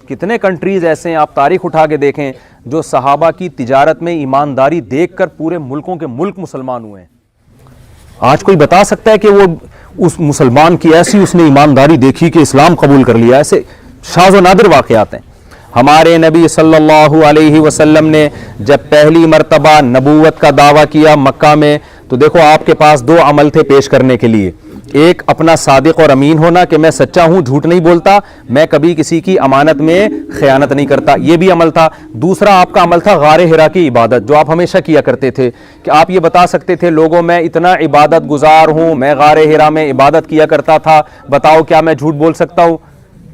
کتنے کنٹریز ایسے ہیں, آپ تاریخ اٹھا کے دیکھیں, جو صحابہ کی تجارت میں ایمانداری دیکھ کر پورے ملکوں کے ملک مسلمان ہوئے ہیں. آج کوئی بتا سکتا ہے کہ وہ اس مسلمان کی ایسی اس نے ایمانداری دیکھی کہ اسلام قبول کر لیا؟ ایسے شاذ و نادر واقعات ہیں. ہمارے نبی صلی اللہ علیہ وسلم نے جب پہلی مرتبہ نبوت کا دعویٰ کیا مکہ میں, تو دیکھو آپ کے پاس 2 عمل تھے پیش کرنے کے لیے. ایک اپنا صادق اور امین ہونا کہ میں سچا ہوں, جھوٹ نہیں بولتا, میں کبھی کسی کی امانت میں خیانت نہیں کرتا, یہ بھی عمل تھا. دوسرا آپ کا عمل تھا غار حرا کی عبادت, جو آپ ہمیشہ کیا کرتے تھے کہ آپ یہ بتا سکتے تھے لوگوں میں اتنا عبادت گزار ہوں, میں غار حرا میں عبادت کیا کرتا تھا, بتاؤ کیا میں جھوٹ بول سکتا ہوں؟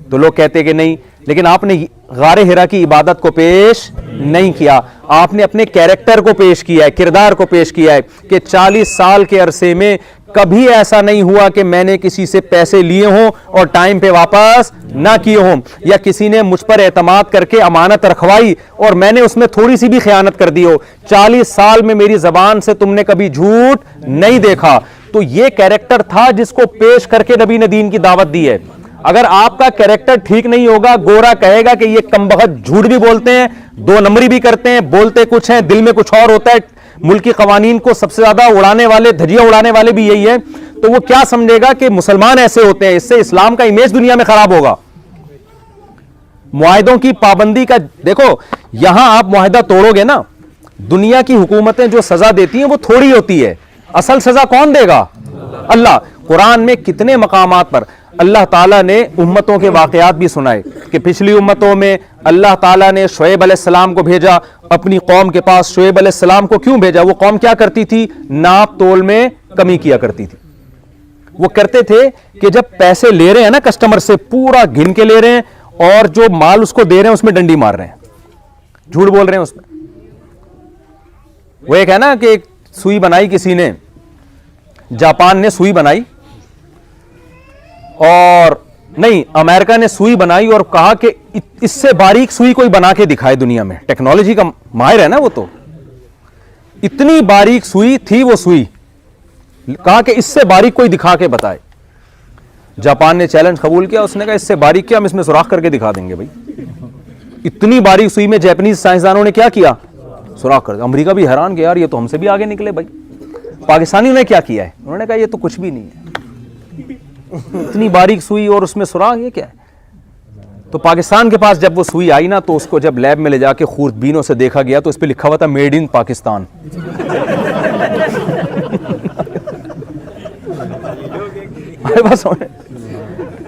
تو لوگ کہتے کہ نہیں. لیکن آپ نے غار حرا کی عبادت کو پیش نہیں کیا, آپ نے اپنے کیریکٹر کو پیش کیا ہے, کردار کو پیش کیا ہے کہ 40 سال کے عرصے میں کبھی ایسا نہیں ہوا کہ میں نے کسی سے پیسے لیے ہوں اور ٹائم پہ واپس نہ کیے ہوں, یا کسی نے مجھ پر اعتماد کر کے امانت رکھوائی اور میں نے اس میں تھوڑی سی بھی خیانت کر دی ہو. 40 سال میں میری زبان سے تم نے کبھی جھوٹ نہیں دیکھا. تو یہ کیریکٹر تھا جس کو پیش کر کے نبی نے دین کی دعوت دی ہے. اگر آپ کا کیریکٹر ٹھیک نہیں ہوگا, گورا کہے گا کہ یہ کمبخت جھوٹ بھی بولتے ہیں, 2 نمبری بھی کرتے ہیں, بولتے کچھ ہیں, دل میں کچھ اور ہوتا ہے, ملکی قوانین کو سب سے زیادہ اڑانے والے, دھجیاں اڑانے والے بھی یہی ہیں. تو وہ کیا سمجھے گا کہ مسلمان ایسے ہوتے ہیں, اس سے اسلام کا امیج دنیا میں خراب ہوگا. معاہدوں کی پابندی کا دیکھو, یہاں آپ معاہدہ توڑو گے نا, دنیا کی حکومتیں جو سزا دیتی ہیں وہ تھوڑی ہوتی ہے, اصل سزا کون دے گا؟ اللہ. قرآن میں کتنے مقامات پر اللہ تعالیٰ نے امتوں کے واقعات بھی سنائے کہ پچھلی امتوں میں اللہ تعالیٰ نے شعیب علیہ السلام کو بھیجا اپنی قوم کے پاس. شعیب علیہ السلام کو کیوں بھیجا؟ وہ قوم کیا کرتی تھی؟ ناپ تول میں کمی کیا کرتی تھی. وہ کرتے تھے کہ جب پیسے لے رہے ہیں نا کسٹمر سے, پورا گن کے لے رہے ہیں, اور جو مال اس کو دے رہے ہیں اس میں ڈنڈی مار رہے ہیں, جھوٹ بول رہے ہیں اس میں. وہ ایک ہے نا کہ ایک سوئی بنائی کسی نے, جاپان نے سوئی بنائی, اور نہیں امریکہ نے سوئی بنائی اور کہا کہ اس سے باریک سوئی کوئی بنا کے دکھائے دنیا میں. ٹیکنالوجی کا ماہر ہے نا وہ, تو اتنی باریک سوئی تھی وہ سوئی, کہا کہ اس سے باریک کوئی دکھا کے بتائے. جاپان نے چیلنج قبول کیا, اس نے کہا اس سے باریک کیا, ہم اس میں سوراخ کر کے دکھا دیں گے. بھائی اتنی باریک سوئی میں جاپانیز سائنسدانوں نے کیا کیا؟ سوراخ کر دیا. امریکہ بھی حیران کہ یار یہ تو ہم سے بھی آگے نکلے. بھائی پاکستانیوں نے کیا کیا ہے؟ انہوں نے کہا یہ تو کچھ بھی نہیں ہے, اتنی باریک سوئی اور اس میں سوراخ, یہ کیا ہے؟ تو پاکستان کے پاس جب وہ سوئی آئی نا, تو اس کو جب لیب میں لے جا کے خوردبینوں سے دیکھا گیا تو اس پہ لکھا ہوا تھا میڈ ان پاکستان.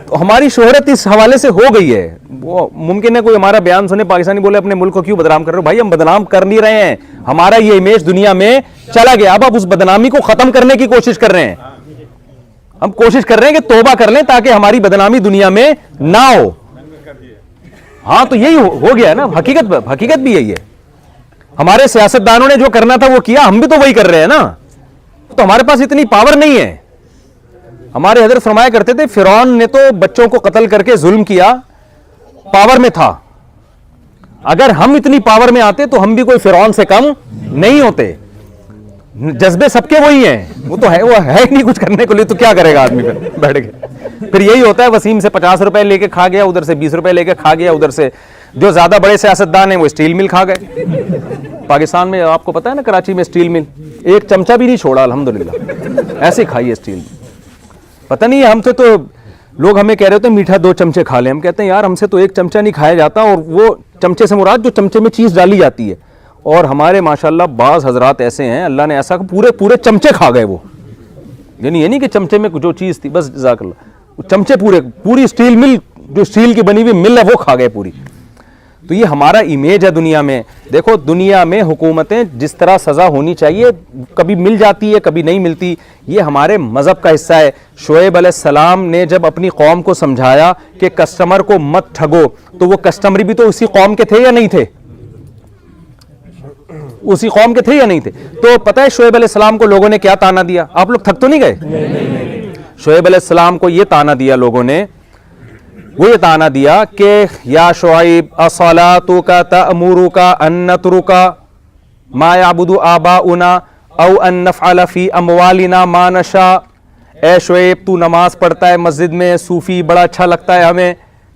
تو ہماری شہرت اس حوالے سے ہو گئی ہے. وہ ممکن ہے کوئی ہمارا بیان سنے پاکستانی بولے اپنے ملک کو کیوں بدنام کر رہے ہو؟ بھائی ہم بدنام کر نہیں رہے ہیں, ہمارا یہ امیج دنیا میں چلا گیا, اب اس بدنامی کو ختم کرنے کی کوشش کر رہے ہیں. ہم کوشش کر رہے ہیں کہ توبہ کر لیں تاکہ ہماری بدنامی دنیا میں نہ ہو. ہاں تو یہی ہو گیا ہے نا, حقیقت بھی یہی ہے. ہمارے سیاستدانوں نے جو کرنا تھا وہ کیا, ہم بھی تو وہی کر رہے ہیں نا. تو ہمارے پاس اتنی پاور نہیں ہے. ہمارے حضرت فرمایا کرتے تھے فرعون نے تو بچوں کو قتل کر کے ظلم کیا, پاور میں تھا. اگر ہم اتنی پاور میں آتے تو ہم بھی کوئی فرعون سے کم نہیں ہوتے. جذبے سب کے وہی ہیں, وہ تو ہے, وہ ہے نہیں کچھ کرنے کو لیے, تو کیا کرے گا آدمی پھر بیٹھ کے. پھر یہی ہوتا ہے, وسیم سے 50 روپے لے کے کھا گیا, ادھر سے 20 روپے لے کے کھا گیا, ادھر سے جو زیادہ بڑے سیاستدان ہیں وہ اسٹیل مل کھا گئے. پاکستان میں آپ کو پتا ہے نا, کراچی میں اسٹیل مل ایک چمچہ بھی نہیں چھوڑا الحمدللہ, ایسے کھائی ہے اسٹیل مل. پتہ نہیں ہم سے تو لوگ ہمیں کہہ رہے ہوتے ہیں میٹھا 2 چمچے کھا لیں, ہم کہتے ہیں یار ہم سے تو 1 چمچہ نہیں کھایا جاتا, اور وہ چمچے سے مراد جو چمچے میں چیز ڈالی جاتی ہے. اور ہمارے ماشاءاللہ بعض حضرات ایسے ہیں, اللہ نے ایسا پورے چمچے کھا گئے. وہ یعنی یہ نہیں کہ چمچے میں جو چیز تھی بس, جزاک اللہ, چمچے پوری اسٹیل مل, جو اسٹیل کی بنی ہوئی مل ہے وہ کھا گئے پوری. تو یہ ہمارا امیج ہے دنیا میں. دیکھو دنیا میں حکومتیں جس طرح سزا ہونی چاہیے کبھی مل جاتی ہے کبھی نہیں ملتی, یہ ہمارے مذہب کا حصہ ہے. شعیب علیہ السلام نے جب اپنی قوم کو سمجھایا کہ کسٹمر کو مت ٹھگو, تو وہ کسٹمر بھی تو اسی قوم کے تھے یا نہیں تھے؟ اسی قوم کے تھے یا نہیں تھے؟ تو پتہ ہے شعیب علیہ السلام کو لوگوں نے کیا تانا دیا؟ آپ لوگ تھک تو نہیں گئے؟ شعیب علیہ السلام کو یہ تانا دیا لوگوں نے, وہ یہ تانا دیا کہ یا شعیب اصلاتک تأمرک ان نترک ما یعبد آباؤنا او ان نفعل فی اموالنا ما نشاء. اے شعیب تو نماز پڑھتا ہے مسجد میں, صوفی, بڑا اچھا لگتا ہے ہمیں,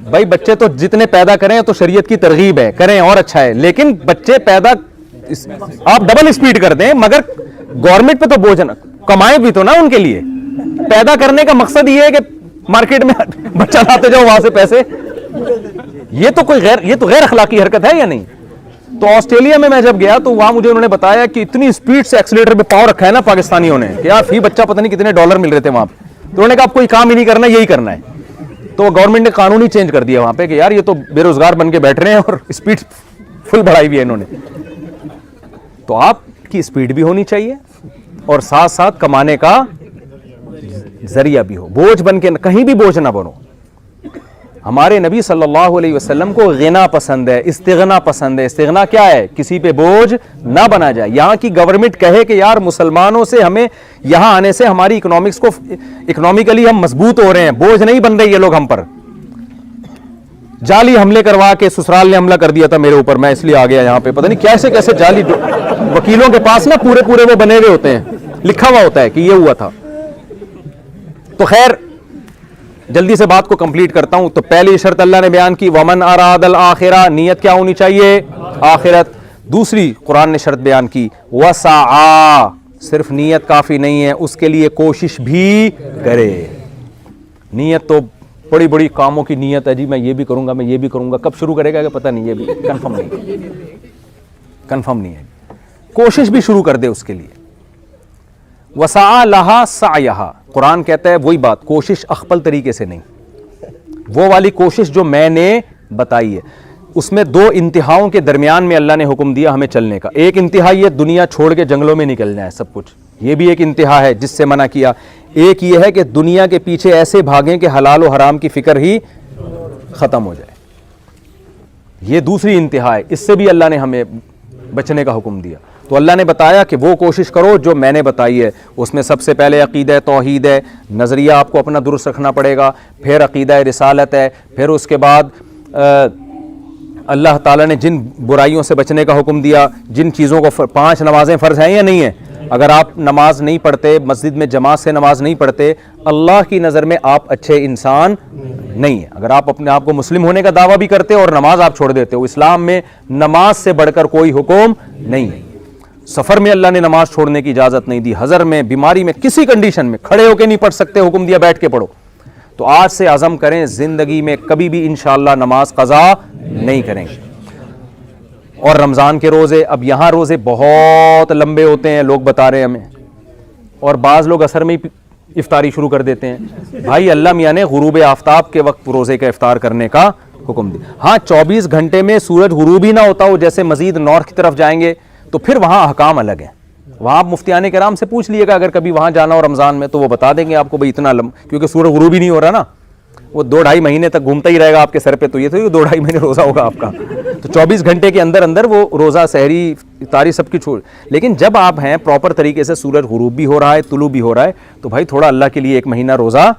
بھائی بچے تو جتنے پیدا کریں تو شریعت کی ترغیب ہے, کریں اور اچھا ہے, لیکن بچے پیدا آپ ڈبل اسپیڈ کر دیں, مگر گورنمنٹ پہ تو بوجھ نہ, کمائیں بھی تو نا ان کے لیے. پیدا کرنے کا مقصد یہ ہے کہ مارکیٹ میں بچہ لاتے جاؤ وہاں سے پیسے, یہ تو غیر اخلاقی حرکت ہے یا نہیں؟ تو آسٹریلیا میں جب گیا تو وہاں مجھے انہوں نے بتایا کہ اتنی اسپیڈ سے ایکسیلیٹر پہ پاؤں رکھا ہے نا پاکستانیوں نے کہ یار فی بچہ پتہ نہیں کتنے ڈالر مل رہے تھے وہاں پہ. تو انہوں نے کہا آپ کوئی کام ہی نہیں کرنا, یہی کرنا ہے. تو گورنمنٹ نے قانون ہی چینج کر دیا وہاں پہ کہ یار یہ تو بے روزگار بن کے بیٹھ رہے ہیں اور اسپیڈ فل بڑھائی بھی ہے انہوں نے. تو آپ کی اسپیڈ بھی ہونی چاہیے اور ساتھ ساتھ کمانے کا ذریعہ بھی ہو, بوجھ بن کے کہیں بھی بوجھ نہ بنو. ہمارے نبی صلی اللہ علیہ وسلم کو غنا پسند ہے, استغنا پسند ہے. استغنا کیا ہے؟ کسی پہ بوجھ نہ بنا جائے. یہاں کی گورنمنٹ کہے کہ یار مسلمانوں سے ہمیں یہاں آنے سے ہماری اکنامکس کو اکنامیکلی ہم مضبوط ہو رہے ہیں, بوجھ نہیں بن رہے یہ لوگ ہم پر. جعلی حملے کروا کے سسرال نے حملہ کر دیا تھا میرے اوپر, میں اس لیے آ گیا یہاں پہ. پتہ نہیں کیسے کیسے جعلی وکیلوں کے پاس نا پورے وہ بنے ہوئے ہوتے ہیں, لکھا ہوا ہوتا ہے کہ یہ ہوا تھا. تو خیر جلدی سے بات کو کمپلیٹ کرتا ہوں. تو پہلی شرط اللہ نے بیان کی, ومن اراد الآخرہ, نیت کیا ہونی چاہیے؟ آخرت. دوسری قرآن نے شرط بیان کی, وسعی, صرف نیت کافی نہیں ہے, اس کے لیے کوشش بھی کرے. نیت تو بڑی بڑی کاموں کی نیت ہے, جی میں یہ بھی کروں گا, میں یہ بھی کروں گا, کب شروع کرے گا کہ پتہ نہیں, یہ بھی کنفرم نہیں ہے. کوشش بھی شروع کر دے اس کے لیے. وسعی لہا سعیہا, قرآن کہتا ہے وہی بات, کوشش اخپل طریقے سے نہیں, وہ والی کوشش جو میں نے بتائی ہے. اس میں دو انتہاؤں کے درمیان میں اللہ نے حکم دیا ہمیں چلنے کا. ایک انتہا یہ دنیا چھوڑ کے جنگلوں میں نکل جائے سب کچھ, یہ بھی ایک انتہا ہے جس سے منع کیا. ایک یہ ہے کہ دنیا کے پیچھے ایسے بھاگیں کہ حلال و حرام کی فکر ہی ختم ہو جائے, یہ دوسری انتہا ہے. اس سے بھی اللہ نے ہمیں بچنے کا حکم دیا. تو اللہ نے بتایا کہ وہ کوشش کرو جو میں نے بتائی ہے. اس میں سب سے پہلے عقیدہ توحید ہے, نظریہ آپ کو اپنا درست رکھنا پڑے گا. پھر عقیدہ رسالت ہے. پھر اس کے بعد اللہ تعالیٰ نے جن برائیوں سے بچنے کا حکم دیا, جن چیزوں کو 5 نمازیں فرض ہیں یا نہیں ہیں, اگر آپ نماز نہیں پڑھتے, مسجد میں جماعت سے نماز نہیں پڑھتے, اللہ کی نظر میں آپ اچھے انسان نہیں ہیں. اگر آپ اپنے آپ کو مسلم ہونے کا دعویٰ بھی کرتے اور نماز آپ چھوڑ دیتے ہو, اسلام میں نماز سے بڑھ کر کوئی حکم نہیں ہے. سفر میں اللہ نے نماز چھوڑنے کی اجازت نہیں دی, حضر میں, بیماری میں, کسی کنڈیشن میں کھڑے ہو کے نہیں پڑھ سکتے, حکم دیا بیٹھ کے پڑھو. تو آج سے عزم کریں زندگی میں کبھی بھی انشاءاللہ نماز قضا نہیں کریں گے. اور رمضان کے روزے, اب یہاں روزے بہت لمبے ہوتے ہیں, لوگ بتا رہے ہیں ہمیں, اور بعض لوگ عصر میں افطاری شروع کر دیتے ہیں. بھائی اللہ میاں نے غروب آفتاب کے وقت روزے کا افطار کرنے کا حکم دیا. ہاں 24 گھنٹے میں سورج غروب ہی نہ ہوتا ہو, جیسے مزید نارتھ کی طرف جائیں گے تو پھر وہاں احکام الگ ہیں. وہاں آپ مفتیان کرام سے پوچھ لیے گا اگر کبھی وہاں جانا ہو رمضان میں, تو وہ بتا دیں گے آپ کو بھائی اتنا کیونکہ سورج غروب ہی نہیں ہو رہا نا, وہ 2-2.5 مہینے تک گھومتا ہی رہے گا آپ کے سر پہ, تو یہ تو 2-2.5 مہینے روزہ ہوگا آپ کا. تو 24 گھنٹے کے اندر اندر وہ روزہ, سحری, افطاری سب کی چھوڑ. لیکن جب آپ ہیں پراپر طریقے سے, سورج غروب بھی ہو رہا ہے, طلوع بھی ہو رہا ہے, تو بھائی تھوڑا اللہ کے لیے 1 مہینہ روزہ.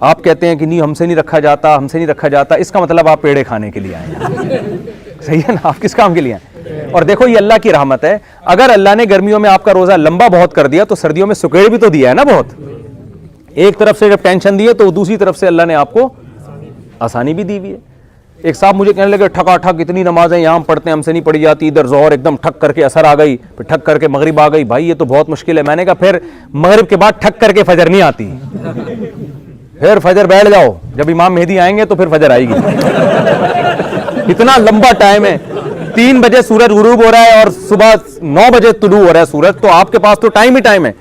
آپ کہتے ہیں کہ نہیں ہم سے نہیں رکھا جاتا, ہم سے نہیں رکھا جاتا, اس کا مطلب آپ پیڑے کھانے کے لیے آئے ہیں. صحیح ہے نا, آپ کس کام کے لیے آئے. اور دیکھو یہ اللہ کی رحمت ہے, اگر اللہ نے گرمیوں میں آپ کا روزہ لمبا بہت کر دیا تو سردیوں میں سکیڑ بھی تو دیا ہے نا بہت. ایک طرف سے جب ٹینشن دی ہے تو دوسری طرف سے اللہ نے آپ کو آسانی بھی دی ہوئی ہے. ایک صاحب مجھے کہنے لگے ٹھکا ٹھک اتنی نمازیں یہاں پڑھتے ہیں, ہم سے نہیں پڑھی جاتی. ادھر ظہر ایک دم ٹھک کر کے اثر آ گئی, پھر ٹھک کر کے مغرب آ گئی. بھائی یہ تو بہت مشکل ہے. میں نے کہا پھر مغرب کے بعد ٹھک کر کے فجر نہیں آتی, پھر فجر بیٹھ جاؤ, جب امام مہدی آئیں گے تو پھر فجر آئے گی. اتنا لمبا ٹائم ہے, 3 بجے سورج غروب ہو رہا ہے اور صبح 9 بجے طلوع ہو رہا ہے سورج, تو آپ کے پاس تو ٹائم ہی ٹائم ہے.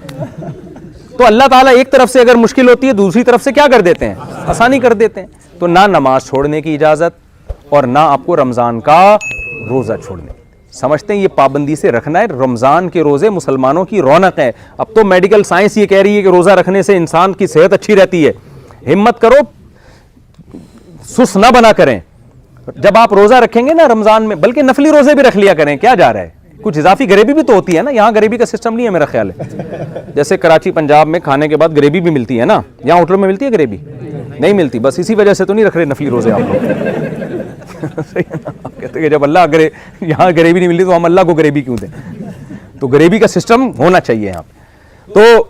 تو اللہ تعالیٰ ایک طرف سے اگر مشکل ہوتی ہے دوسری طرف سے کیا کر دیتے ہیں, آسانی کر دیتے ہیں. تو نہ نماز چھوڑنے کی اجازت اور نہ آپ کو رمضان کا روزہ چھوڑنے. سمجھتے ہیں یہ پابندی سے رکھنا ہے. رمضان کے روزے مسلمانوں کی رونق ہے. اب تو میڈیکل سائنس یہ کہہ رہی ہے کہ روزہ رکھنے سے انسان کی صحت اچھی رہتی ہے. ہمت کرو, سست نہ بنا کریں. جب آپ روزہ رکھیں گے نا رمضان میں, بلکہ نفلی روزے بھی رکھ لیا کریں, کیا جا رہا ہے, کچھ اضافی گریوی بھی تو ہوتی ہے نا. یہاں گریوی کا سسٹم نہیں ہے میرا خیال ہے, جیسے کراچی پنجاب میں کھانے کے بعد گریوی بھی ملتی ہے نا, یہاں ہوٹلوں میں ملتی ہے گریوی نہیں ملتی. بس اسی وجہ سے تو نہیں رکھ رہے نفلی روزے آپ لوگ. آپ کہتے ہیں کہ جب اللہ یہاں گریوی نہیں ملتی تو ہم اللہ کو گریوی کیوں دیں. تو گریوی کا سسٹم ہونا چاہیے یہاں پہ. تو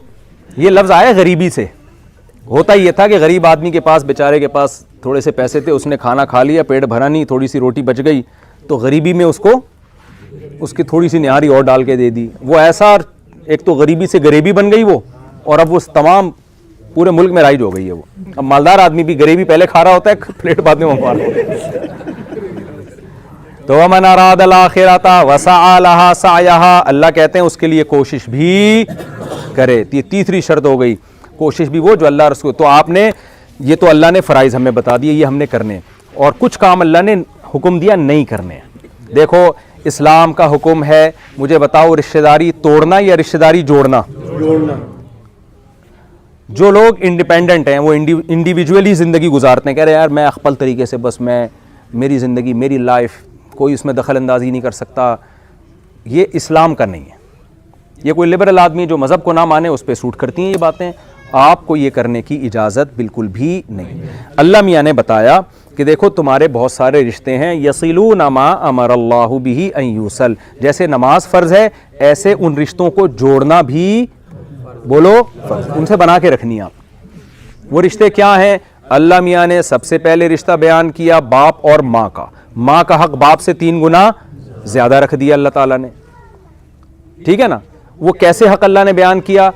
یہ لفظ آیا غریبی سے, ہوتا ہی یہ تھا کہ غریب آدمی کے پاس, بیچارے کے پاس تھوڑے سے پیسے تھے, اس نے کھانا کھا لیا, پیٹ بھرا نہیں, تھوڑی سی روٹی بچ گئی, تو غریبی میں اس کو اس کی تھوڑی سی نہاری اور ڈال کے دے دی. وہ ایسا, ایک تو غریبی سے غریبی بن گئی وہ, اور اب وہ تمام پورے ملک میں رائج ہو گئی ہے وہ. اب مالدار آدمی بھی غریبی پہلے کھا رہا ہوتا ہے, پلیٹ بعد میں منگوا رہا ہوتا ہے. تو وَمَنْ أَرَادَ الْآخِرَةَ وَسَعَى لَهَا سَعْيَهَا, اللہ کہتے ہیں اس کے لیے کوشش بھی کرے. یہ تیسری شرط ہو گئی, کوشش بھی وہ جو اللہ رسول. تو آپ نے یہ تو اللہ نے فرائض ہمیں بتا دیے, یہ ہم نے کرنے, اور کچھ کام اللہ نے حکم دیا نہیں کرنے. دیکھو اسلام کا حکم ہے, مجھے بتاؤ رشتہ داری توڑنا یا رشتہ داری جوڑنا؟ جو لوگ انڈیپینڈنٹ ہیں, وہ انڈیویجولی زندگی گزارتے ہیں, کہہ رہے ہیں یار میں اخپل طریقے سے بس میں میری زندگی میری لائف, کوئی اس میں دخل اندازی نہیں کر سکتا, یہ اسلام کا نہیں ہے. یہ کوئی لبرل آدمی جو مذہب کو نہ مانے اس پہ سوٹ کرتی ہیں یہ باتیں. آپ کو یہ کرنے کی اجازت بالکل بھی نہیں. اللہ میاں نے بتایا کہ دیکھو تمہارے بہت سارے رشتے ہیں, یصلون ما امر اللہ بہ ان یوصل, جیسے نماز فرض ہے ایسے ان رشتوں کو جوڑنا بھی بولو فرض, ان سے بنا کے رکھنی آپ. وہ رشتے کیا ہیں؟ اللہ میاں نے سب سے پہلے رشتہ بیان کیا باپ اور ماں کا. ماں کا حق باپ سے 3 گنا زیادہ رکھ دیا اللہ تعالیٰ نے, ٹھیک ہے نا. وہ کیسے حق اللہ نے بیان کیا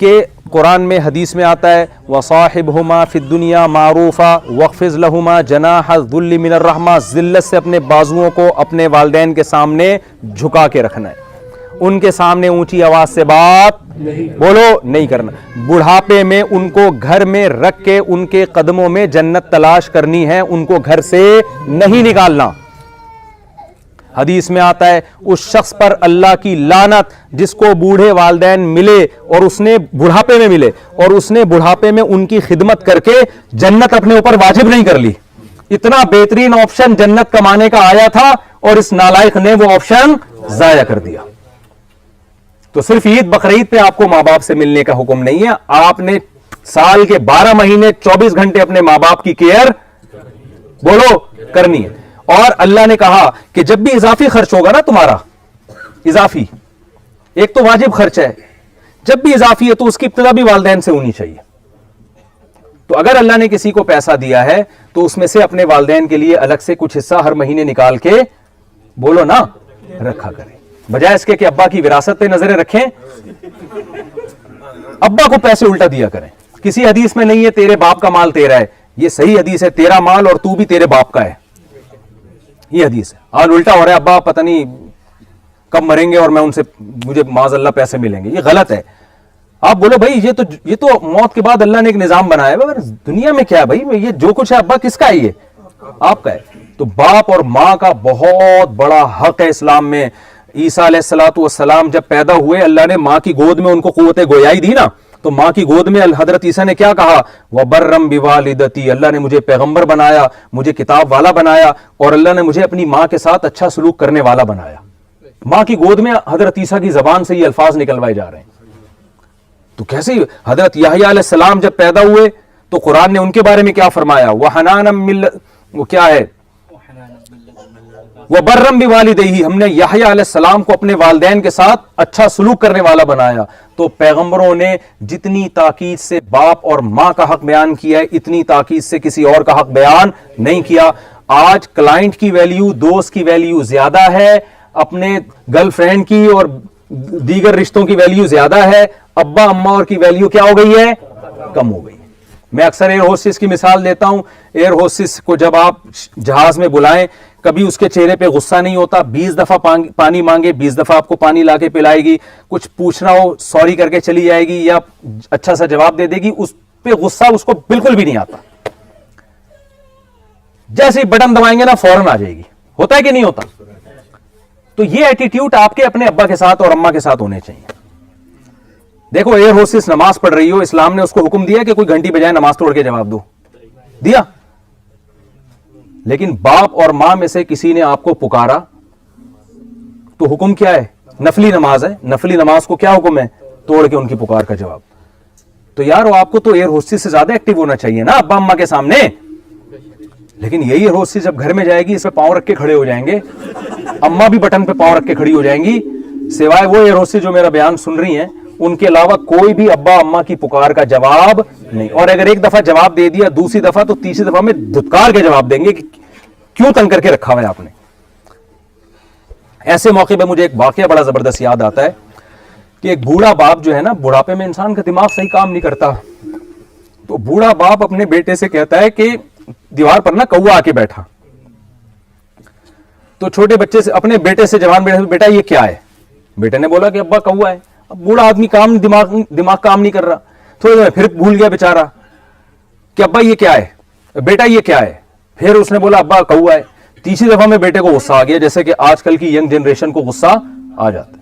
کہ قرآن میں حدیث میں آتا ہے وَصَاحِبْهُمَا فِي الدُّنْيَا مَعْرُوفًا وَاخْفِضْ لَهُمَا جَنَاحَ الذُّلِّ مِنَ الرَّحْمَةِ, ذلت سے اپنے بازوؤں کو اپنے والدین کے سامنے جھکا کے رکھنا ہے, ان کے سامنے اونچی آواز سے بات بولو نہیں کرنا. بڑھاپے میں ان کو گھر میں رکھ کے ان کے قدموں میں جنت تلاش کرنی ہے, ان کو گھر سے نہیں نکالنا. حدیث میں آتا ہے اس شخص پر اللہ کی لعنت جس کو بوڑھے والدین ملے اور اس نے بڑھاپے میں ملے اور اس نے بڑھاپے میں ان کی خدمت کر کے جنت اپنے اوپر واجب نہیں کر لی. اتنا بہترین آپشن جنت کمانے کا آیا تھا اور اس نالائق نے وہ آپشن ضائع کر دیا. تو صرف عید بقرعید پہ آپ کو ماں باپ سے ملنے کا حکم نہیں ہے, آپ نے سال کے 12 مہینے 24 گھنٹے اپنے ماں باپ کی کیئر بولو کرنی ہے. اور اللہ نے کہا کہ جب بھی اضافی خرچ ہوگا نا تمہارا, اضافی, ایک تو واجب خرچ ہے, جب بھی اضافی ہے تو اس کی ابتدا بھی والدین سے ہونی چاہیے. تو اگر اللہ نے کسی کو پیسہ دیا ہے تو اس میں سے اپنے والدین کے لیے الگ سے کچھ حصہ ہر مہینے نکال کے بولو نا رکھا کریں, بجائے اس کے کہ ابا کی وراثت پہ نظریں رکھیں, ابا کو پیسے الٹا دیا کریں. کسی حدیث میں نہیں ہے تیرے باپ کا مال تیرا ہے, یہ صحیح حدیث ہے تیرا مال اور تو بھی تیرے باپ کا ہے, یہ حدیث ہے. حال الٹا ہو رہا ہے, ابا پتہ نہیں کب مریں گے اور میں ان سے مجھے معاذ اللہ پیسے ملیں گے, یہ غلط ہے. آپ بولو بھائی یہ تو موت کے بعد اللہ نے ایک نظام بنایا ہے, دنیا میں کیا ہے بھائی, یہ جو کچھ ہے ابا کس کا ہے, یہ آپ کا ہے. تو باپ اور ماں کا بہت بڑا حق ہے اسلام میں. عیسیٰ علیہ السلام جب پیدا ہوئے اللہ نے ماں کی گود میں ان کو قوت گویائی دی نا, تو ماں کی گود میں حضرت عیسیٰ نے کیا کہا, وَبَرًّا بِوَالِدَتِي, اللہ نے مجھے پیغمبر بنایا, مجھے کتاب والا بنایا, اور اللہ نے مجھے اپنی ماں کے ساتھ اچھا سلوک کرنے والا بنایا. ماں کی گود میں حضرت عیسیٰ کی زبان سے یہ الفاظ نکلوائے جا رہے ہیں. تو کیسے حضرت یحییٰ علیہ السلام جب پیدا ہوئے تو قرآن نے ان کے بارے میں کیا فرمایا, وہ کیا ہے, وَبَرًّا بِوَالِدَيْهِ, ہم نے یحییٰ علیہ السلام کو اپنے والدین کے ساتھ اچھا سلوک کرنے والا بنایا. تو پیغمبروں نے جتنی تاکید سے باپ اور ماں کا حق بیان کیا ہے اتنی تاکید سے کسی اور کا حق بیان نہیں کیا. آج کلائنٹ کی ویلیو, دوست کی ویلیو زیادہ ہے, اپنے گرل فرینڈ کی اور دیگر رشتوں کی ویلیو زیادہ ہے, ابا اماں اور کی ویلیو کیا ہو گئی ہے, کم ہو گئی. میں اکثر ایئر ہوسٹس کی مثال دیتا ہوں. ایئر ہوسٹس کو جب آپ جہاز میں بلائیں, کبھی اس کے چہرے پہ غصہ نہیں ہوتا, 20 دفعہ پانی مانگے 20 دفعہ آپ کو پانی لا کے پلائے گی, کچھ پوچھنا ہو سوری کر کے چلی جائے گی یا اچھا سا جواب دے دے گی, اس پہ غصہ اس کو بالکل بھی نہیں آتا. جیسے ہی بٹن دبائیں گے نا فوراً آ جائے گی. ہوتا ہے کہ نہیں ہوتا؟ تو یہ ایٹیٹیوڈ آپ کے اپنے ابا کے ساتھ اور اماں کے ساتھ ہونے چاہیے. دیکھو ایئر ہوسٹس نماز پڑھ رہی ہو, اسلام نے اس کو حکم دیا کہ کوئی گھنٹی بجائے نماز توڑ کے جواب دو, دیا. لیکن باپ اور ماں میں سے کسی نے آپ کو پکارا تو حکم کیا ہے, نفلی نماز ہے, نفلی نماز کو کیا حکم ہے, توڑ کے ان کی پکار کا جواب. تو یار آپ کو تو ایئر ہوسٹس سے زیادہ ایکٹیو ہونا چاہیے نا ابا اماں کے سامنے. لیکن یہی ایئر ہوسٹس جب گھر میں جائے گی اس پہ پاؤں رکھ کے کھڑے ہو جائیں گے, اماں بھی بٹن پہ پاؤں رکھ کے کھڑی ہو جائیں گی, سوائے وہ ایئر ہوسٹس جو میرا بیان سن رہی ہیں ان کے علاوہ کوئی بھی ابا اما کی پکار کا جواب نہیں. اور اگر ایک دفعہ جواب دے دیا دوسری دفعہ تو تیسری دفعہ میں دھتکار کے جواب دیں گے کہ کیوں تنگ کر کے رکھا ہوا ہے آپ نے. ایسے موقع پہ مجھے ایک واقعہ بڑا زبردست یاد آتا ہے کہ ایک بوڑھا باپ جو ہے نا, بڑھاپے میں انسان کا دماغ صحیح کام نہیں کرتا, تو بوڑھا باپ اپنے بیٹے سے کہتا ہے کہ دیوار پر نا کوا آ کے بیٹھا. تو چھوٹے بچے سے اپنے بیٹے سے جوان بیٹا یہ کیا ہے؟ بیٹے نے بولا کہ ابا کوا ہے. اب بوڑھا آدمی دماغ کام نہیں کر رہا, تھوڑی دیر پھر بھول گیا بیچارہ کہ ابا یہ کیا ہے, بیٹا یہ کیا ہے. پھر اس نے بولا ابا کوا ہے. تیسری دفعہ میں بیٹے کو غصہ آ گیا, جیسے کہ آج کل کی ینگ جنریشن کو غصہ آ جاتا ہے.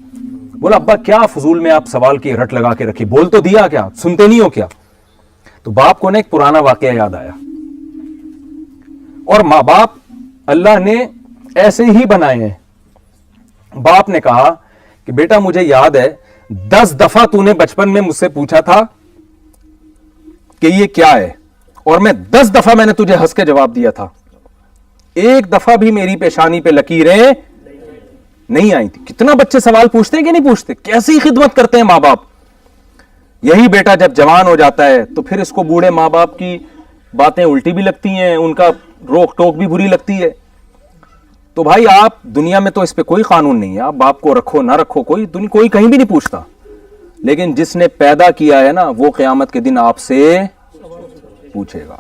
بولا ابا کیا فضول میں آپ سوال کی رٹ لگا کے رکھی, بول تو دیا, کیا سنتے نہیں ہو کیا؟ تو باپ کو نے ایک پرانا واقعہ یاد آیا. اور ماں باپ اللہ نے ایسے ہی بنائے ہیں. باپ نے کہا کہ بیٹا مجھے یاد ہے 10 دفعہ تو نے بچپن میں مجھ سے پوچھا تھا کہ یہ کیا ہے, اور میں 10 دفعہ میں نے تجھے ہنس کے جواب دیا تھا, ایک دفعہ بھی میری پیشانی پہ لکیریں نہیں آئی تھی. کتنا بچے سوال پوچھتے ہیں کہ نہیں پوچھتے, کیسی خدمت کرتے ہیں ماں باپ. یہی بیٹا جب جوان ہو جاتا ہے تو پھر اس کو بوڑھے ماں باپ کی باتیں الٹی بھی لگتی ہیں, ان کا روک ٹوک بھی بری لگتی ہے. تو بھائی آپ دنیا میں تو اس پہ کوئی قانون نہیں ہے, آپ باپ کو رکھو نہ رکھو, کوئی کہیں بھی نہیں پوچھتا. لیکن جس نے پیدا کیا ہے نا وہ قیامت کے دن آپ سے پوچھے گا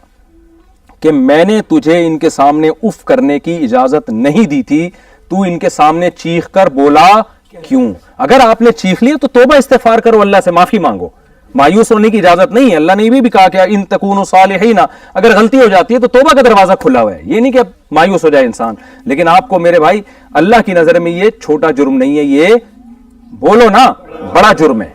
کہ میں نے تجھے ان کے سامنے اف کرنے کی اجازت نہیں دی تھی, تو ان کے سامنے چیخ کر بولا کیوں؟ اگر آپ نے چیخ لی تو توبہ استغفار کرو, اللہ سے معافی مانگو. مایوس ہونے کی اجازت نہیں ہے. اللہ نے یہ بھی کہا کہ ان تکونوا صالحین, اگر غلطی ہو جاتی ہے تو توبہ کا دروازہ کھلا ہوا ہے. یہ نہیں کہ مایوس ہو جائے انسان, لیکن آپ کو میرے بھائی اللہ کی نظر میں یہ چھوٹا جرم نہیں ہے, یہ بولو نا بڑا جرم ہے.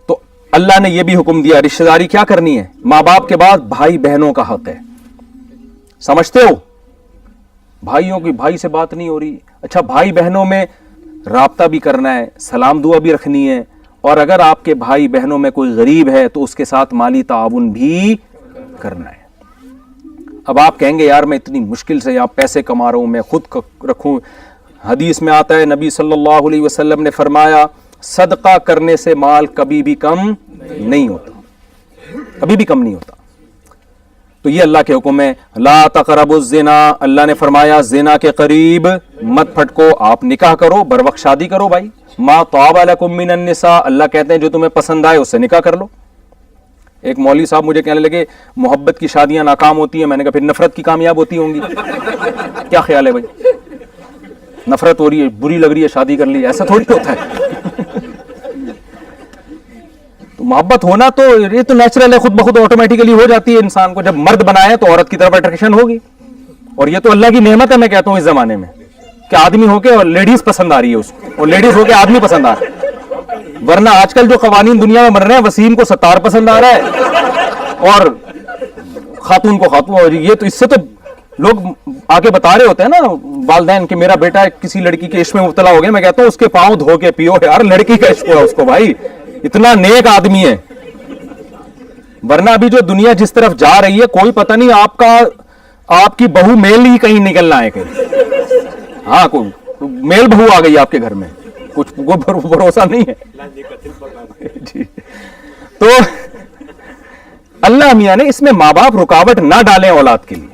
تو اللہ نے یہ بھی حکم دیا, رشتہ داری کیا کرنی ہے, ماں باپ کے بعد بھائی بہنوں کا حق ہے. سمجھتے ہو؟ بھائیوں کی بھائی سے بات نہیں ہو رہی, اچھا بھائی بہنوں میں رابطہ بھی کرنا ہے, سلام دعا بھی رکھنی ہے, اور اگر آپ کے بھائی بہنوں میں کوئی غریب ہے تو اس کے ساتھ مالی تعاون بھی کرنا ہے. اب آپ کہیں گے یار میں اتنی مشکل سے یہاں پیسے کما رہا ہوں, میں خود رکھوں. حدیث میں آتا ہے نبی صلی اللہ علیہ وسلم نے فرمایا صدقہ کرنے سے مال کبھی بھی کم نہیں ہوتا, کبھی بھی کم نہیں ہوتا. تو یہ اللہ کے حکم ہے. لا تقربوا الزنا, اللہ نے فرمایا زنا کے قریب مت پھٹکو, آپ نکاح کرو, بر وقت شادی کرو. بھائی ما طاب لکم من النساء, اللہ کہتے ہیں جو تمہیں پسند آئے اس سے نکاح کر لو. ایک مولوی صاحب مجھے کہنے لگے محبت کی شادیاں ناکام ہوتی ہیں. میں نے کہا پھر نفرت کی کامیاب ہوتی ہوں گی. کیا خیال ہے بھائی؟ نفرت ہو رہی ہے, بری لگ رہی ہے, شادی کر لی, ایسا تھوڑی ہوتا ہے. تو محبت ہونا تو یہ تو نیچرل ہے, خود بخود آٹومیٹیکلی ہو جاتی ہے انسان کو. جب مرد بنا ہے تو عورت کی طرف اٹریکشن ہوگی, اور یہ تو اللہ کی نعمت ہے. میں کہتا ہوں اس زمانے میں کہ آدمی ہو کے اور لیڈیز پسند آ رہی ہے اس کو, اور لیڈیز ہو کے آدمی پسند آ رہا ہے. ورنہ آج کل جو قوانین دنیا میں بن رہے ہیں, وسیم کو ستار پسند آ رہا ہے اور خاتون کو خاتون. اور یہ تو اس سے تو لوگ آگے بتا رہے ہوتے ہیں نا والدین کہ میرا بیٹا کسی لڑکی کے عشق میں مبتلا ہو گیا. میں کہتا ہوں اس کے پاؤں دھو کے پیو یار, لڑکی کا عشق ہوا اس کو بھائی, اتنا نیک آدمی ہے. ورنہ ابھی جو دنیا جس طرف جا رہی ہے کوئی پتہ نہیں آپ کی بہو میل ہی کہیں نکلنا ہے کہیں. ہاں کوئی میل بہو آ گئی آپ کے گھر میں, کچھ بھروسہ نہیں ہے جی. تو اللہ میاں نے اس میں ماں باپ رکاوٹ نہ ڈالیں اولاد کے لیے.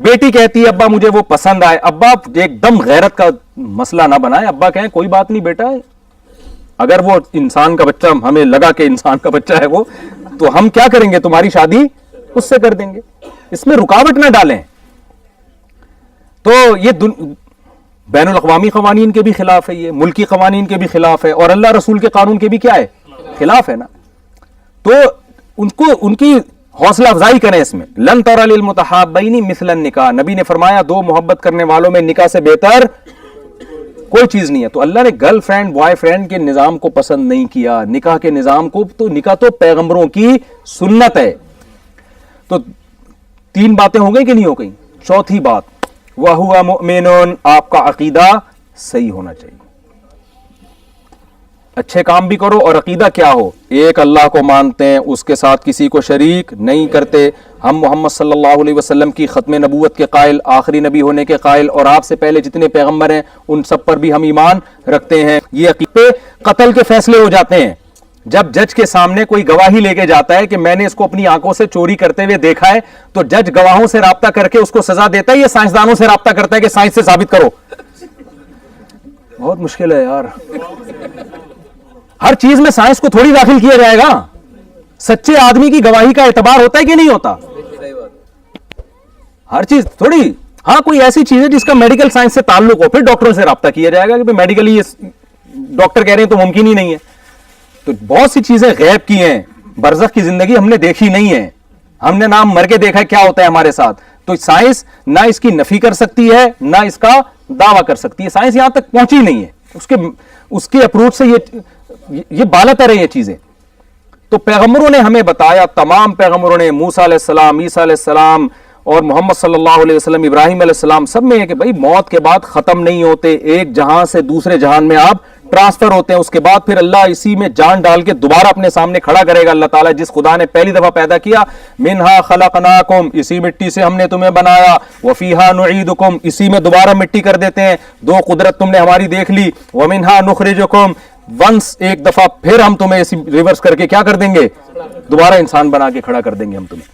بیٹی کہتی ہے ابا مجھے وہ پسند آئے, ابا ایک دم غیرت کا مسئلہ نہ بنائے. ابا کہیں کوئی بات نہیں بیٹا, اگر وہ انسان کا بچہ ہمیں لگا کہ انسان کا بچہ ہے وہ, تو ہم کیا کریں گے, تمہاری شادی اس سے کر دیں گے. اس میں رکاوٹ نہ ڈالیں. تو یہ بین الاقوامی قوانین کے بھی خلاف ہے, یہ ملکی قوانین کے بھی خلاف ہے, اور اللہ رسول کے قانون کے بھی کیا ہے, خلاف ہے نا. تو ان کی حوصلہ افزائی کریں اس میں. لن تر للمتحابین مثل النکاح, نبی نے فرمایا دو محبت کرنے والوں میں نکاح سے بہتر کوئی چیز نہیں ہے. تو اللہ نے گرل فرینڈ بوائے فرینڈ کے نظام کو پسند نہیں کیا, نکاح کے نظام کو. تو نکاح تو پیغمبروں کی سنت ہے. تو 3 باتیں ہو گئی کہ نہیں ہو گئی؟ چوتھی بات وَهُوَ مُؤْمِنٌ, آپ کا عقیدہ صحیح ہونا چاہیے. اچھے کام بھی کرو اور عقیدہ کیا ہو, ایک اللہ کو مانتے ہیں, اس کے ساتھ کسی کو شریک نہیں کرتے. ہم محمد صلی اللہ علیہ وسلم کی ختم نبوت کے قائل, آخری نبی ہونے کے قائل, اور آپ سے پہلے جتنے پیغمبر ہیں ان سب پر بھی ہم ایمان رکھتے ہیں. یہ عقیدے قتل کے فیصلے ہو جاتے ہیں, جب جج کے سامنے کوئی گواہی لے کے جاتا ہے کہ میں نے اس کو اپنی آنکھوں سے چوری کرتے ہوئے دیکھا ہے, تو جج گواہوں سے رابطہ کر کے اس کو سزا دیتا ہے یا سائنسدانوں سے رابطہ کرتا ہے کہ سائنس سے ثابت کرو؟ بہت مشکل ہے یار. ہر چیز میں سائنس کو تھوڑی داخل کیا جائے گا. سچے آدمی کی گواہی کا اعتبار ہوتا ہے کہ نہیں ہوتا؟ ہر چیز تھوڑی. ہاں کوئی ایسی چیز ہے جس کا میڈیکل سائنس سے تعلق ہو, پھر ڈاکٹروں سے رابطہ کیا جائے گا کہ میڈیکلی ڈاکٹر کہہ رہے ہیں تو ممکن ہی نہیں ہے. تو بہت سی چیزیں غیب کی ہیں, برزخ کی زندگی ہم نے دیکھی نہیں ہے, ہم نے نام مر کے دیکھا ہے کیا ہوتا ہے ہمارے ساتھ. تو سائنس نہ اس کی نفی کر سکتی ہے نہ اس کا دعویٰ کر سکتی ہے. سائنس یہاں تک پہنچی نہیں ہے, اس کے اپروچ سے یہ بالا تر ہے یہ چیزیں. تو پیغمبروں نے ہمیں بتایا, تمام پیغمبروں نے, موسیٰ علیہ السلام, عیسیٰ علیہ السلام اور محمد صلی اللہ علیہ وسلم, ابراہیم علیہ السلام, سب میں ہے کہ بھائی موت کے بعد ختم نہیں ہوتے, ایک جہاں سے دوسرے جہان میں آپ ٹرانسفر ہوتے ہیں. اس کے بعد پھر اللہ اسی میں جان ڈال کے دوبارہ اپنے سامنے کھڑا کرے گا. اللہ تعالیٰ جس خدا نے پہلی دفعہ پیدا کیا, منہا خلقناکم, اسی مٹی سے ہم نے تمہیں بنایا, وفیہا نعیدکم, اسی میں دوبارہ مٹی کر دیتے ہیں. دو قدرت تم نے ہماری دیکھ لی. ومنہا نخرجکم, ونس ایک دفعہ پھر ہم تمہیں اسی ریورس کر کے کیا کر دیں گے, دوبارہ انسان بنا کے کھڑا کر دیں گے ہم تمہیں.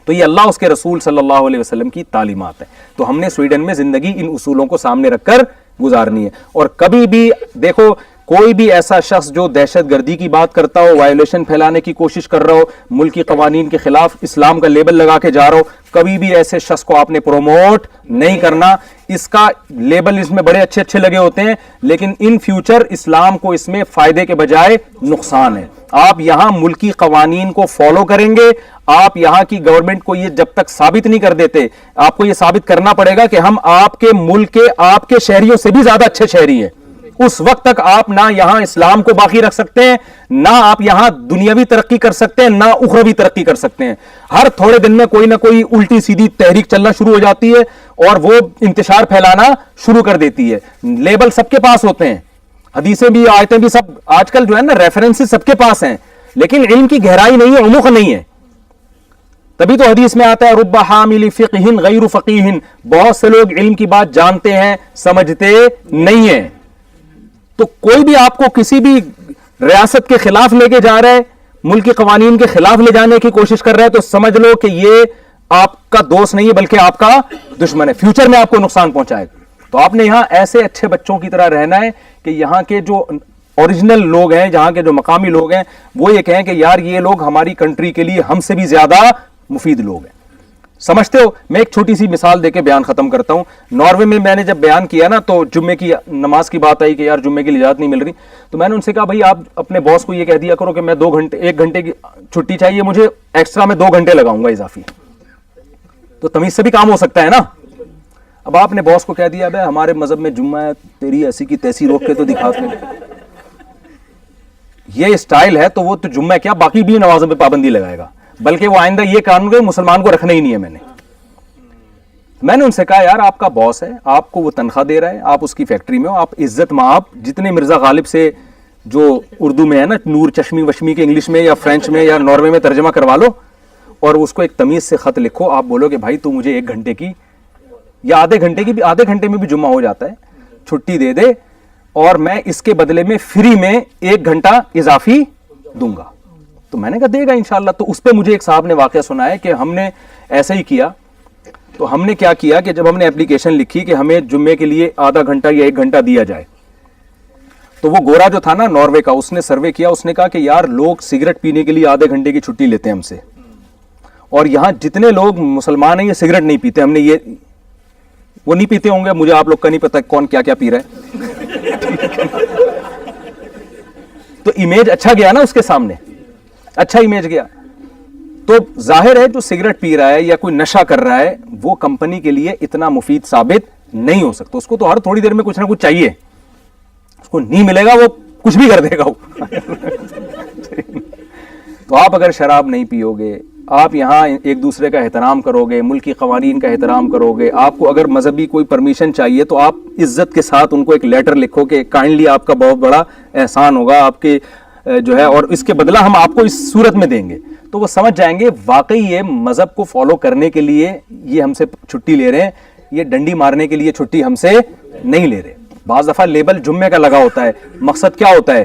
تو یہ اللہ اس کے رسول صلی اللہ علیہ وسلم کی تعلیمات ہے. تو ہم نے سویڈن میں زندگی ان اصولوں کو سامنے رکھ کر گزارنی ہے. اور کبھی بھی دیکھو, کوئی بھی ایسا شخص جو دہشت گردی کی بات کرتا ہو, وائلیشن پھیلانے کی کوشش کر رہا ہو, ملکی قوانین کے خلاف اسلام کا لیبل لگا کے جا رہا ہو, کبھی بھی ایسے شخص کو آپ نے پروموٹ نہیں کرنا. اس کا لیبل اس میں بڑے اچھے اچھے لگے ہوتے ہیں, لیکن ان فیوچر اسلام کو اس میں فائدے کے بجائے نقصان ہے. آپ یہاں ملکی قوانین کو فالو کریں گے, آپ یہاں کی گورنمنٹ کو یہ جب تک ثابت نہیں کر دیتے, آپ کو یہ ثابت کرنا پڑے گا کہ ہم آپ کے ملک کے, آپ کے شہریوں سے بھی زیادہ اچھے شہری ہیں. اس وقت تک آپ نہ یہاں اسلام کو باقی رکھ سکتے ہیں, نہ آپ یہاں دنیاوی ترقی کر سکتے ہیں, نہ اخروی ترقی کر سکتے ہیں. ہر تھوڑے دن میں کوئی نہ کوئی الٹی سیدھی تحریک چلنا شروع ہو جاتی ہے اور وہ انتشار پھیلانا شروع کر دیتی ہے. لیبل سب کے پاس ہوتے ہیں, حدیثیں بھی, آیتیں بھی, سب آج کل جو ہے نا ریفرنسز سب کے پاس ہیں, لیکن علم کی گہرائی نہیں ہے, عمق نہیں ہے. تبھی تو حدیث میں آتا ہے رب حامل فقہ غیر فقیہ, بہت سے لوگ علم کی بات جانتے ہیں سمجھتے نہیں ہیں. تو کوئی بھی آپ کو کسی بھی ریاست کے خلاف لے کے جا رہا ہے, ملک کے قوانین کے خلاف لے جانے کی کوشش کر رہا ہے, تو سمجھ لو کہ یہ آپ کا دوست نہیں ہے بلکہ آپ کا دشمن ہے, فیوچر میں آپ کو نقصان پہنچائے گا. تو آپ نے یہاں ایسے اچھے بچوں کی طرح رہنا ہے کہ یہاں کے جو اوریجنل لوگ ہیں, جہاں کے جو مقامی لوگ ہیں, وہ یہ کہیں کہ یار یہ لوگ ہماری کنٹری کے لیے ہم سے بھی زیادہ مفید لوگ ہیں. سمجھتے ہو؟ میں ایک چھوٹی سی مثال دے کے بیان ختم کرتا ہوں. ناروے میں میں نے جب بیان کیا نا, تو جمعے کی نماز کی بات آئی کہ یار جمعے کی اجازت نہیں مل رہی, تو میں نے ان سے کہا بھائی آپ اپنے باس کو یہ کہہ دیا کرو کہ میں 1 گھنٹے کی چھٹی چاہیے مجھے, ایکسٹرا میں 2 گھنٹے لگاؤں گا اضافی. تو تمیز سے بھی کام ہو سکتا ہے نا. اب آپ نے باس کو کہہ دیا بھائی ہمارے مذہب میں جمعہ ہے, تیری ایسی کی تیسی روک کے تو دکھاتے ہیں, یہ اسٹائل ہے, تو وہ تو جمعہ کیا باقی بھی نمازوں پہ پابندی لگائے گا, بلکہ وہ آئندہ یہ قانون کہ مسلمان کو رکھنا ہی نہیں ہے. میں نے ان سے کہا یار آپ کا باس ہے, آپ کو وہ تنخواہ دے رہا ہے, آپ اس کی فیکٹری میں ہو, آپ عزت میں, آپ جتنے مرزا غالب سے جو اردو میں ہے نا نور چشمی وشمی کے انگلش میں یا فرینچ میں یا ناروے میں ترجمہ کروا لو, اور اس کو ایک تمیز سے خط لکھو. آپ بولو کہ بھائی تو مجھے 1 گھنٹے کی یا آدھے گھنٹے کی بھی, آدھے گھنٹے میں بھی جمعہ ہو جاتا ہے, چھٹی دے دے, اور میں اس کے بدلے میں فری میں 1 گھنٹہ اضافی دوں گا. تو میں نے کہا دے گا انشاءاللہ. تو اس پہ مجھے ایک صاحب نے واقعہ سنا ہے کہ ہم نے ایسا ہی کیا. تو ہم نے کیا کیا کہ جب ہم نے اپلیکیشن لکھی کہ ہمیں جمعے کے لیے آدھا گھنٹہ یا 1 گھنٹہ دیا جائے, تو وہ گورا جو تھا نا ناروے کا, اس نے سروے کیا, اس نے کہا کہ یار لوگ سگریٹ پینے کے لیے آدھے گھنٹے کی چھٹی لیتے ہیں ہم سے, اور یہاں جتنے لوگ مسلمان ہیں یہ سگریٹ نہیں پیتے. ہم نے یہ, وہ نہیں پیتے ہوں گے, مجھے آپ لوگ کا نہیں پتا کون کیا کیا پی رہا ہے. تو امیج اچھا گیا نا اس کے سامنے, اچھا امیج گیا. تو ظاہر ہے جو سگریٹ پی رہا ہے یا کوئی نشہ کر رہا ہے وہ کمپنی کے لیے اتنا مفید ثابت نہیں ہو سکتا. اس کو تو ہر تھوڑی دیر میں کچھ نہ کچھ چاہیے, اس کو نہیں ملے گا وہ کچھ بھی کر دے گا. تو آپ اگر شراب نہیں پیو گے, آپ یہاں ایک دوسرے کا احترام کرو گے, ملکی قوانین کا احترام کرو گے, آپ کو اگر مذہبی کوئی پرمیشن چاہیے تو آپ عزت کے ساتھ ان کو ایک لیٹر لکھو کہ کائنڈلی آپ کا بہت بڑا احسان ہوگا آپ کے جو ہے, اور اس کے بدلہ ہم آپ کو اس صورت میں دیں گے. تو وہ سمجھ جائیں گے واقعی یہ مذہب کو فالو کرنے کے لیے یہ ہم سے چھٹی لے رہے ہیں, یہ ڈنڈی مارنے کے لیے چھٹی ہم سے نہیں لے رہے. بعض دفعہ لیبل جمعے کا لگا ہوتا ہے, مقصد کیا ہوتا ہے,